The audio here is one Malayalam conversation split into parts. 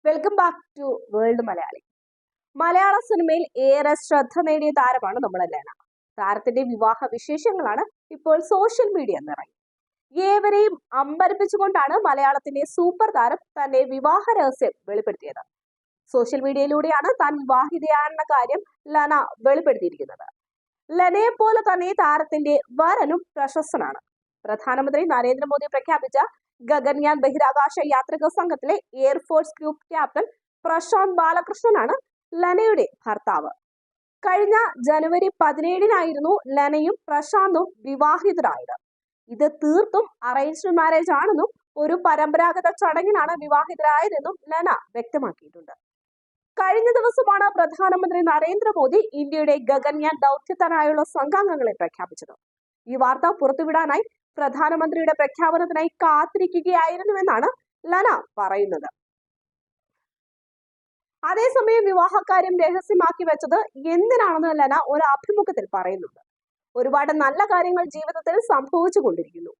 Welcome back to world Malayali. മലയാള സിനിമയിൽ ഏറെ ശ്രദ്ധ നേടിയ താരമാണ് നമ്മുടെ ലെന. താരത്തിന്റെ വിവാഹ വിശേഷങ്ങളാണ് ഇപ്പോൾ സോഷ്യൽ മീഡിയ നിറഞ്ഞു. ഏവരെയും അമ്പരപ്പിച്ചുകൊണ്ടാണ് മലയാളത്തിന്റെ സൂപ്പർ താരം തന്റെ വിവാഹ രഹസ്യം വെളിപ്പെടുത്തിയത്. സോഷ്യൽ മീഡിയയിലൂടെയാണ് താൻ വിവാഹിതയാണെന്ന കാര്യം ലെന വെളിപ്പെടുത്തിയിരിക്കുന്നത്. ലെനയെ പോലെ തന്നെ താരത്തിന്റെ വരനും പ്രശസ്തനാണ്. പ്രധാനമന്ത്രി നരേന്ദ്രമോദി പ്രഖ്യാപിച്ച ഗഗൻയാൻ ബഹിരാകാശ യാത്രിക സംഘത്തിലെ എയർഫോഴ്സ് ഗ്രൂപ്പ് ക്യാപ്റ്റൻ പ്രശാന്ത് ബാലകൃഷ്ണനാണ് ലെനയുടെ ഭർത്താവ്. കഴിഞ്ഞ ജനുവരി 17-നായിരുന്നു ലെനയും പ്രശാന്തും വിവാഹിതരായത്. ഇത് തീർത്തും അറേഞ്ച്ഡ് മാരേജ് ആണെന്നും ഒരു പരമ്പരാഗത ചടങ്ങിനാണ് വിവാഹിതരായതെന്നും ലെന വ്യക്തമാക്കിയിട്ടുണ്ട്. കഴിഞ്ഞ ദിവസമാണ് പ്രധാനമന്ത്രി നരേന്ദ്രമോദി ഇന്ത്യയുടെ ഗഗൻയാൻ ദൗത്യത്തിനായുള്ള സംഘാംഗങ്ങളെ പ്രഖ്യാപിച്ചത്. ഈ വാർത്ത പുറത്തുവിടാനായി പ്രധാനമന്ത്രിയുടെ പ്രഖ്യാപനത്തിനായി കാത്തിരിക്കുകയായിരുന്നുവെന്നാണ് ലെന പറയുന്നത്. അതേസമയം വിവാഹകാര്യം രഹസ്യമാക്കി വെച്ചത് എന്തിനാണെന്ന് ലെന ഒരു അഭിമുഖത്തിൽ പറയുന്നുണ്ട്. ഒരുപാട് നല്ല കാര്യങ്ങൾ ജീവിതത്തിൽ സംഭവിച്ചു കൊണ്ടിരിക്കുന്നു.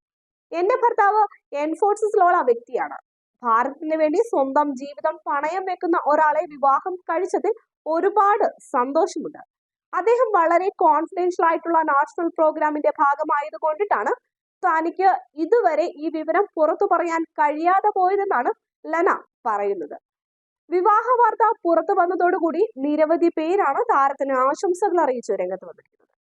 എന്റെ ഭർത്താവ് എൻഫോഴ്സസിലുള്ള വ്യക്തിയാണ്. ഭാരതത്തിന് വേണ്ടി സ്വന്തം ജീവിതം പണയം വെക്കുന്ന ഒരാളെ വിവാഹം കഴിച്ചതിൽ ഒരുപാട് സന്തോഷമുണ്ട്. അദ്ദേഹം വളരെ കോൺഫിഡൻഷ്യൽ ആയിട്ടുള്ള നാഷണൽ പ്രോഗ്രാമിന്റെ ഭാഗമായത് കൊണ്ടിട്ടാണ് തനിക്ക് ഇതുവരെ ഈ വിവരം പുറത്തു പറയാൻ കഴിയാതെ പോയതെന്നാണ് ലെന പറയുന്നത്. വിവാഹ വാർത്ത പുറത്തു വന്നതോടുകൂടി നിരവധി പേരാണ് താരത്തിന് ആശംസകൾ അറിയിച്ച് രംഗത്ത് വന്നിരിക്കുന്നത്.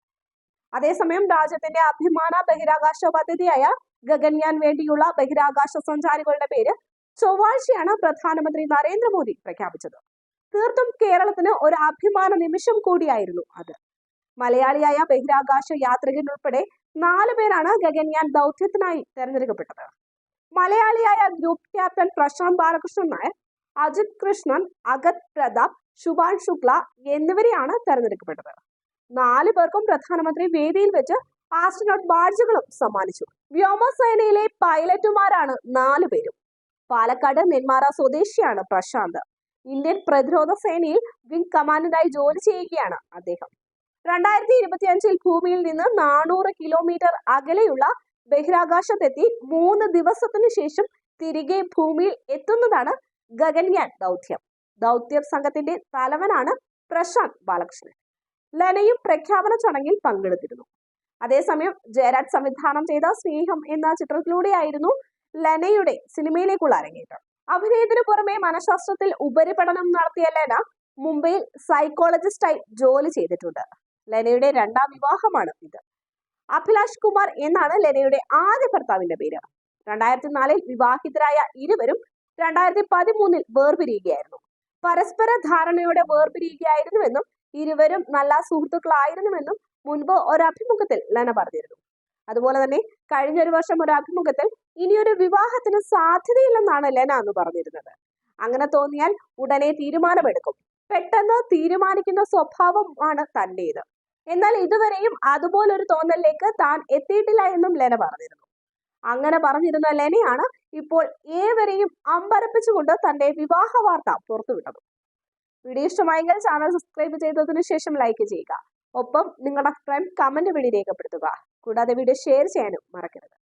അതേസമയം രാജ്യത്തിന്റെ അഭിമാന ബഹിരാകാശ പദ്ധതിയായ ഗഗൻയാൻ വേണ്ടിയുള്ള ബഹിരാകാശ സഞ്ചാരികളുടെ പേര് ചൊവ്വാഴ്ചയാണ് പ്രധാനമന്ത്രി നരേന്ദ്രമോദി പ്രഖ്യാപിച്ചത്. തീർത്തും കേരളത്തിന് ഒരു അഭിമാന നിമിഷം കൂടിയായിരുന്നു അത്. മലയാളിയായ ബഹിരാകാശ യാത്രികൻ ഉൾപ്പെടെ 4 പേരാണ് ഗഗൻയാൻ ദൗത്യത്തിനായി തെരഞ്ഞെടുക്കപ്പെട്ടത്. മലയാളിയായ group captain Prashant Balakrishnan Nair, Ajith Krishnan, Agatha Pratap, ശുഭാൻ Shukla എന്നിവരെയാണ് തെരഞ്ഞെടുക്കപ്പെട്ടത്. 4 പേർക്കും പ്രധാനമന്ത്രി വേദിയിൽ വെച്ച് ആസ്ട്രോനോട്ട് ബാഡ്ജുകളും സമ്മാനിച്ചു. വ്യോമസേനയിലെ പൈലറ്റുമാരാണ് 4 പേരും. പാലക്കാട് നെന്മാറ സ്വദേശിയാണ് പ്രശാന്ത്. ഇന്ത്യൻ പ്രതിരോധ സേനയിൽ വിംഗ് കമാൻഡന്റായി ജോലി ചെയ്യുകയാണ് അദ്ദേഹം. 2025 ഭൂമിയിൽ നിന്ന് 400 കിലോമീറ്റർ അകലെയുള്ള ബഹിരാകാശത്തെത്തി 3 ദിവസത്തിനു ശേഷം തിരികെ ഭൂമിയിൽ എത്തുന്നതാണ് ഗഗൻയാൻ ദൗത്യം. ദൗത്യം സംഘത്തിന്റെ തലവനാണ് പ്രശാന്ത് ബാലകൃഷ്ണൻ. ലെനയും പ്രഖ്യാപന ചടങ്ങിൽ പങ്കെടുത്തിരുന്നു. അതേസമയം ജയരാജ് സംവിധാനം ചെയ്ത സ്നേഹം എന്ന ചിത്രത്തിലൂടെയായിരുന്നു ലെനയുടെ സിനിമയിലേക്കുള്ള അരങ്ങേറ്റം. അഭിനയത്തിനു പുറമെ മനഃശാസ്ത്രത്തിൽ ഉപരിപഠനം നടത്തിയ ലെന മുംബൈയിൽ സൈക്കോളജിസ്റ്റായി ജോലി ചെയ്തിട്ടുണ്ട്. ലെനയുടെ 2ാം വിവാഹമാണ് ഇത്. അഭിലാഷ് കുമാർ എന്നാണ് ലെനയുടെ ആദ്യ ഭർത്താവിന്റെ പേര്. 2004-ൽ വിവാഹിതരായ ഇരുവരും 2013-ൽ വേർപിരിയുകയായിരുന്നു. പരസ്പര ധാരണയോടെ വേർപിരിയുകയായിരുന്നുവെന്നും ഇരുവരും നല്ല സുഹൃത്തുക്കളായിരുന്നുവെന്നും മുൻപ് ഒരു അഭിമുഖത്തിൽ ലെന പറഞ്ഞിരുന്നു. അതുപോലെ തന്നെ കഴിഞ്ഞ ഒരു വർഷം ഒരു അഭിമുഖത്തിൽ ഇനിയൊരു വിവാഹത്തിന് സാധ്യതയില്ലെന്നാണ് ലെന എന്ന് പറഞ്ഞിരുന്നത്. അങ്ങനെ തോന്നിയാൽ ഉടനെ തീരുമാനമെടുക്കും. പെട്ടെന്ന് തീരുമാനിക്കുന്ന സ്വഭാവമാണ് തന്റേത്. എന്നാൽ ഇതുവരെയും അതുപോലൊരു തോന്നലിലേക്ക് താൻ എത്തിയിട്ടില്ല എന്നും ലെന പറഞ്ഞിരുന്നു. അങ്ങനെ പറഞ്ഞിരുന്ന ലെനയാണ് ഇപ്പോൾ ഏവരെയും അമ്പരപ്പിച്ചുകൊണ്ട് തന്റെ വിവാഹ വാർത്ത പുറത്തുവിട്ടത്. വീഡിയോ ഇഷ്ടമായെങ്കിൽ ചാനൽ സബ്സ്ക്രൈബ് ചെയ്തതിനു ശേഷം ലൈക്ക് ചെയ്യുക. ഒപ്പം നിങ്ങളുടെ ഫ്രണ്ട് കമന്റ് വഴി രേഖപ്പെടുത്തുക. കൂടാതെ വീഡിയോ ഷെയർ ചെയ്യാനും മറക്കരുത്.